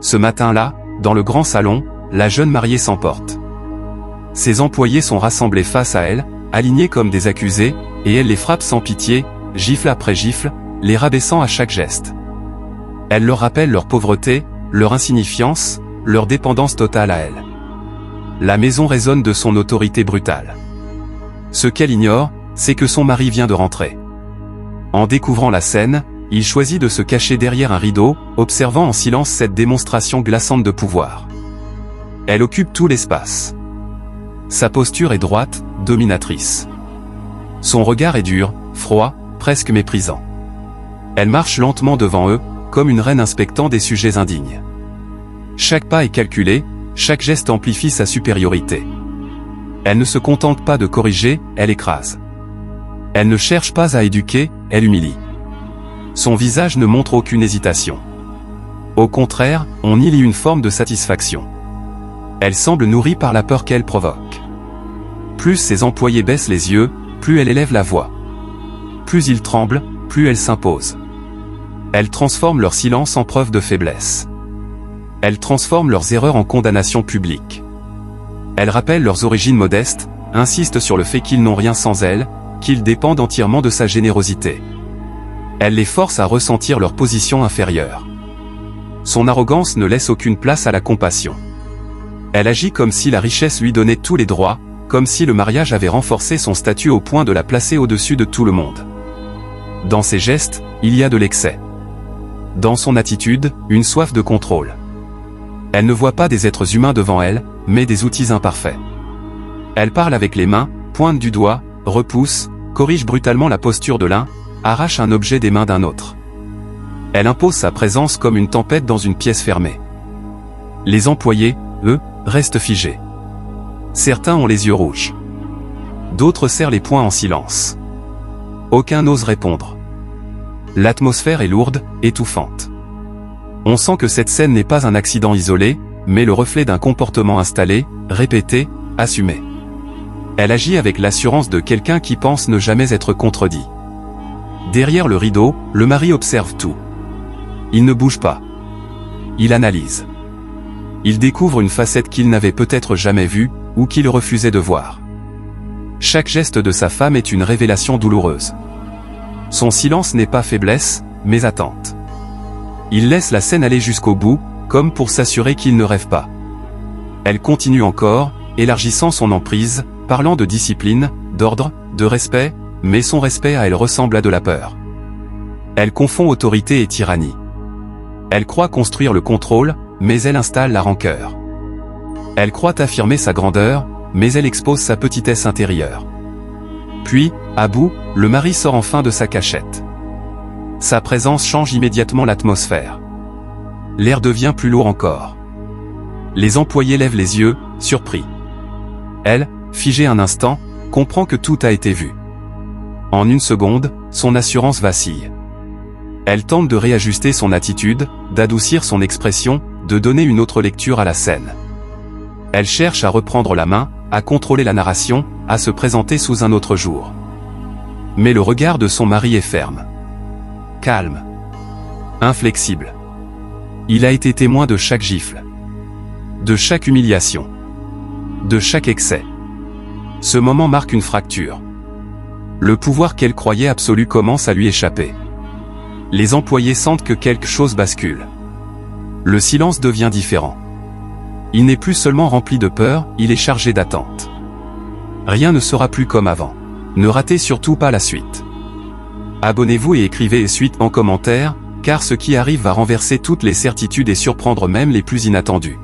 Ce matin-là, dans le grand salon, la jeune mariée s'emporte. Ses employés sont rassemblés face à elle, alignés comme des accusés, et elle les frappe sans pitié, gifle après gifle, les rabaissant à chaque geste. Elle leur rappelle leur pauvreté, leur insignifiance, leur dépendance totale à elle. La maison résonne de son autorité brutale. Ce qu'elle ignore, c'est que son mari vient de rentrer. En découvrant la scène, il choisit de se cacher derrière un rideau, observant en silence cette démonstration glaçante de pouvoir. Elle occupe tout l'espace. Sa posture est droite, dominatrice. Son regard est dur, froid, presque méprisant. Elle marche lentement devant eux, comme une reine inspectant des sujets indignes. Chaque pas est calculé, chaque geste amplifie sa supériorité. Elle ne se contente pas de corriger, elle écrase. Elle ne cherche pas à éduquer, elle humilie. Son visage ne montre aucune hésitation. Au contraire, on y lit une forme de satisfaction. Elle semble nourrie par la peur qu'elle provoque. Plus ses employés baissent les yeux, plus elle élève la voix. Plus ils tremblent, plus elle s'impose. Elle transforme leur silence en preuve de faiblesse. Elle transforme leurs erreurs en condamnation publique. Elle rappelle leurs origines modestes, insiste sur le fait qu'ils n'ont rien sans elle, qu'ils dépendent entièrement de sa générosité. Elle les force à ressentir leur position inférieure. Son arrogance ne laisse aucune place à la compassion. Elle agit comme si la richesse lui donnait tous les droits, comme si le mariage avait renforcé son statut au point de la placer au-dessus de tout le monde. Dans ses gestes, il y a de l'excès. Dans son attitude, une soif de contrôle. Elle ne voit pas des êtres humains devant elle, mais des outils imparfaits. Elle parle avec les mains, pointe du doigt, repousse, corrige brutalement la posture de l'un, arrache un objet des mains d'un autre. Elle impose sa présence comme une tempête dans une pièce fermée. Les employés, eux, restent figés. Certains ont les yeux rouges. D'autres serrent les poings en silence. Aucun n'ose répondre. L'atmosphère est lourde, étouffante. On sent que cette scène n'est pas un accident isolé, mais le reflet d'un comportement installé, répété, assumé. Elle agit avec l'assurance de quelqu'un qui pense ne jamais être contredit. Derrière le rideau, le mari observe tout. Il ne bouge pas. Il analyse. Il découvre une facette qu'il n'avait peut-être jamais vue, ou qu'il refusait de voir. Chaque geste de sa femme est une révélation douloureuse. Son silence n'est pas faiblesse, mais attente. Il laisse la scène aller jusqu'au bout, comme pour s'assurer qu'il ne rêve pas. Elle continue encore, élargissant son emprise, parlant de discipline, d'ordre, de respect, mais son respect à elle ressemble à de la peur. Elle confond autorité et tyrannie. Elle croit construire le contrôle, mais elle installe la rancœur. Elle croit affirmer sa grandeur, mais elle expose sa petitesse intérieure. Puis, à bout, le mari sort enfin de sa cachette. Sa présence change immédiatement l'atmosphère. L'air devient plus lourd encore. Les employés lèvent les yeux, surpris. Elle, figée un instant, comprend que tout a été vu. En une seconde, son assurance vacille. Elle tente de réajuster son attitude, d'adoucir son expression, de donner une autre lecture à la scène. Elle cherche à reprendre la main, à contrôler la narration, à se présenter sous un autre jour. Mais le regard de son mari est ferme. Calme. Inflexible. Il a été témoin de chaque gifle. De chaque humiliation. De chaque excès. Ce moment marque une fracture. Le pouvoir qu'elle croyait absolu commence à lui échapper. Les employés sentent que quelque chose bascule. Le silence devient différent. Il n'est plus seulement rempli de peur, il est chargé d'attente. Rien ne sera plus comme avant. Ne ratez surtout pas la suite. Abonnez-vous et écrivez suite en commentaire, car ce qui arrive va renverser toutes les certitudes et surprendre même les plus inattendus.